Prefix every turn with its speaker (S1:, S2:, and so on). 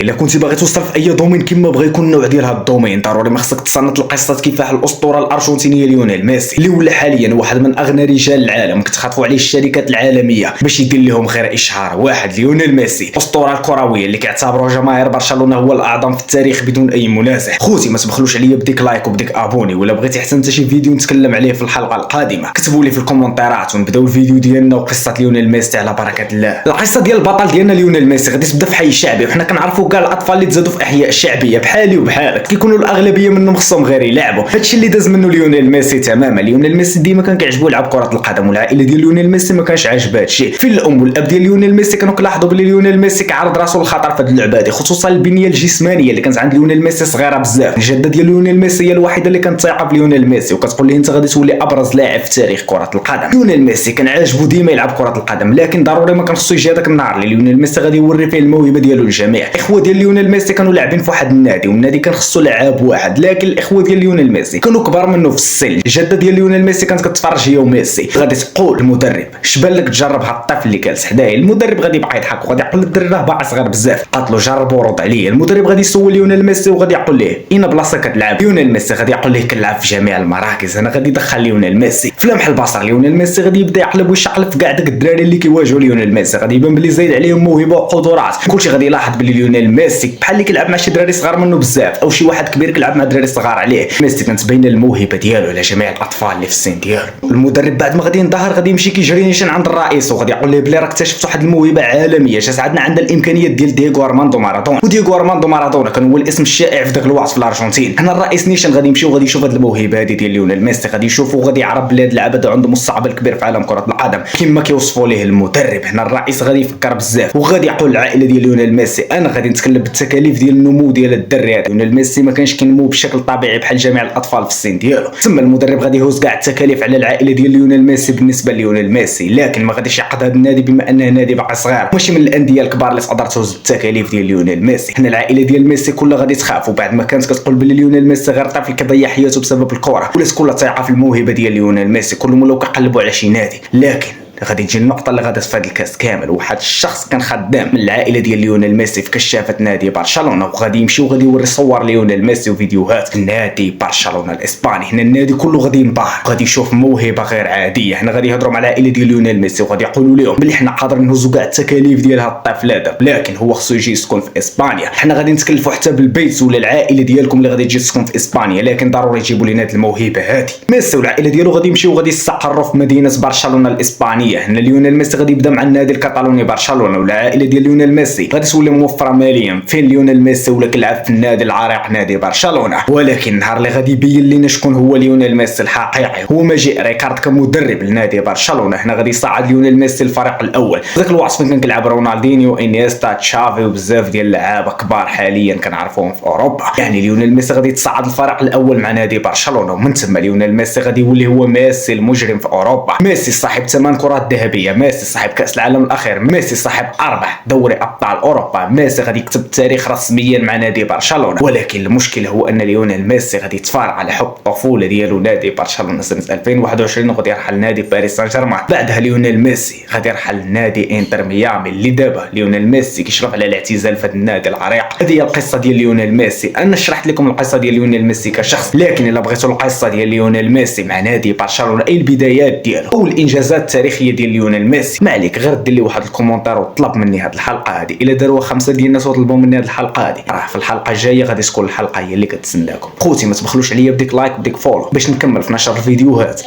S1: الا كنتي باغي توصل في اي دومين كما بغا يكون النوع ديال هذا الدومين، ضروري ما خصك تصنت القصه كفاح الاسطوره الارجنتينيه ليونيل ميسي اللي ولا حاليا واحد من اغنى رجال العالم كتخاطفوا عليه الشركات العالميه باش يدير لهم غير اشهار. واحد ليونيل ميسي الاسطوره الكرويه اللي كيعتبروا جماهير برشلونه هو الاعظم في التاريخ بدون اي منازع. خوتي ما تبخلوش عليا بديك لايك وبديك ابوني، ولا بغيتي حتى انت شي فيديو نتكلم عليه في الحلقه القادمه كتبوا لي في الكومنتات ونبداو الفيديو ديالنا وقصه ليونيل ميسي على بركه الله. القصه ديال البطل ديالنا ليونيل ميسي غادي تبدا في حي شعبي، وحنا كنعرفوا كاع الاطفال اللي تزادوا في احياء الشعبيه بحالي وبحالك كيكونوا الاغلبيه منهم خصهم غير يلعبوا. هادشي اللي داز منه ليونيل ميسي تماما. ليونيل ميسي ديما كان كيعجبو يلعب كره القدم، والعائله ديال ليونيل ميسي ما كانش عاجبها هادشي. فين الام والاب ديال ليونيل ميسي كانوا كيلاحظوا بلي ليونيل ميسي كيعرض راسو للخطر في هاد اللعبه هادي، خصوصا البنيه الجسمانيه اللي كانت عند ليونيل ميسي صغيره بزاف. الجده ديال ليونيل ميسي هي الوحيده اللي كانت تايقه في ليونيل ميسي وكتقول ليه انت غادي تولي ابرز لاعب في تاريخ كره القدم. ليونيل ميسي كان عاجبو ديما يلعب كره القدم، لكن ضروري ما كان خصو يجي هذاك النهار اللي ليونيل ميسي غادي يوري فيه الموهبه ديالو للجميع. الاخوه ديال ليونيل ميسي كانوا لاعبين في واحد النادي، والنادي كان خصو لعاب واحد، لكن الاخوه ديال ليونيل ميسي كانوا كبار منه في السن. الجده ديال ليونيل ميسي كانت كتفرج هي وميسي، غادي تقول المدرب شبان لك تجرب هاد الطفل اللي جالس حدايا. المدرب غادي يبقى يضحك وغادي يقول الدري راه باقي صغير بزاف، قالت له جرب ورد عليه. المدرب غادي يسول ليونيل ميسي وغادي يقول ليه اين بلاصه كتلعب. ليونيل ميسي غادي يقول ليه كنلعب في جميع المراكز. انا غادي يدخل ليونيل ميسي في لمح البصر. ليونيل ميسي غادي يبدا يقلب ويشقلب في كاع داك الدراري اللي كيواجهوا ليونيل ميسي، غادي يبان بلي زايد عليهم موهبه وقدرات. كلشي غادي يلاحظ بلي ليونيل ميسي بحال اللي كيلعب مع شي دراري صغار منه بزاف، او شي واحد كبير كيلعب مع دراري صغار عليه. ميسي كانت باينه الموهبه ديالو على جميع الاطفال اللي في السن ديالو. المدرب بعد ما غادي ينظهر غادي يمشي كيجري نيشان عند الرئيس وغادي يقول ليه بلي راه اكتشفت واحد الموهبه عالميه جات عندنا عندها الامكانيات ديال دييغو ارماندو مارادونا. ودييغو ارماندو مارادونا كان هو الاسم الشائع في ذاك الوقت في الارجنتين. حنا الرئيس نيشان غادي يمشي وغادي يشوف هذه الموهبه هذه ديال ليونيل ميسي، غادي يشوفوا وغادي يعرف بلي هذا اللاعب هذا عنده مستقبل كبير في عالم كره القدم كما كيوصفوا ليه المدرب. حنا الرئيس غادي يفكر بزاف وغادي يقول للعائله ديال ليونيل ميسي انا غادي نتكلم بالتكاليف ديال النمو ديال الدري هذا. ليونيل ميسي ما كانش كينمو بشكل طبيعي بحال جميع الاطفال في السن ديالو، تما المدرب غادي يهز كاع التكاليف على العائله ديال ليونيل ميسي بالنسبه ليونيل ميسي، لكن ما غاديش يعقد هذا النادي بما انه نادي باقي صغير ماشي من الانديه الكبار اللي تقدر توز التكاليف ديال ليونيل ميسي. حنا العائله ديال ميسي كلها غادي تخاف، وبعد ما كانت كتقول بلي ليونيل ميسي غير طفل كيضيع حياته بسبب الكره، ولات كلها تايقه في الموهبه ديال ليونيل ميسي. كلهم ولاو كيقلبوا على شي نادي. لكن غادي تجي النقطه اللي غادي تفاد الكاس كامل. واحد الشخص كان خدام من العائله ديال ليونيل ميسي في كشافه نادي برشلونه، وغادي يمشي وغادي يوري صور ليونيل ميسي وفيديوهات في نادي برشلونه الاسباني. هنا النادي كله غادي ينبهر، غادي يشوف موهبه غير عاديه. حنا غادي يهضروا مع العائله ديال ليونيل ميسي وغادي يقولوا لهم بلي حنا قادرين نهزوا كاع التكاليف ديال هذا الطفل هذا، لكن هو خصو يجي يسكن في اسبانيا. حنا غادي نتكلفوا حتى بالبيت ولا العائله ديالكم اللي غادي تجي تسكن في اسبانيا، لكن ضروري تجيبوا لنا هذه الموهبه هذه. ميسي والعائله ديالو غادي يمشيو وغادي يستقروا في مدينه برشلونه الاسبانيه. هنا ليونيل ميسي غادي يبدا مع النادي الكتالوني برشلونه، والعائله ديال ليونيل ميسي غادي تولي موفره ماليا. فين ليونيل ميسي ولا كيلعب في النادي العريق نادي برشلونه. ولكن النهار اللي غادي يبين لنا شكون هو ليونيل ميسي الحقيقي هو مجيء ريكارد كمدرب لنادي برشلونه. هنا غادي يصعد ليونيل ميسي الفريق الاول. ذاك الوقت فين كان كيلعب رونالدينيو انيستا تشافي وبزاف ديال اللعابه كبار حاليا كنعرفوهم في اوروبا. يعني ليونيل ميسي غادي يتصعد الفريق الاول مع نادي برشلونه، ومن ثم ليونيل ميسي غادي يولي هو ميسي المجرم في اوروبا. ميسي صاحب 8 كرات ذهبيه، ميسي صاحب كاس العالم الاخير، ميسي صاحب 4 دوري ابطال اوروبا. ميسي غادي يكتب التاريخ رسميا مع نادي برشلونه. ولكن المشكل هو ان ليونيل ميسي غادي يتفارق على حب الطفوله ديالو نادي برشلونه سنه 2021 وغادي يرحل نادي باريس سان جيرمان. بعدها ليونيل ميسي غادي يرحل نادي انتر ميامي اللي دابا ليونيل ميسي كيشرف على الاعتزال في النادي العريق. هذه هي القصه ديال ليونيل ميسي. انا شرحت لكم القصه ديال ليونيل ميسي كشخص، لكن الا بغيتوا القصه ديال ليونيل ميسي مع نادي برشلونه اي البدايات ديالو او الانجازات التاريخيه ديال ليونيل ميسي، ما عليك غير دير لي واحد الكومونتير وطلب مني هذه الحلقه هذه. الا داروا 5 ديال الناس وطلبوا مني هذه الحلقه هذه، راه في الحلقه الجايه غادي تكون الحلقه هي اللي كتسناكم. خوتي ما تبخلوش عليا بديك لايك بديك فولو باش نكمل في نشر الفيديوهات.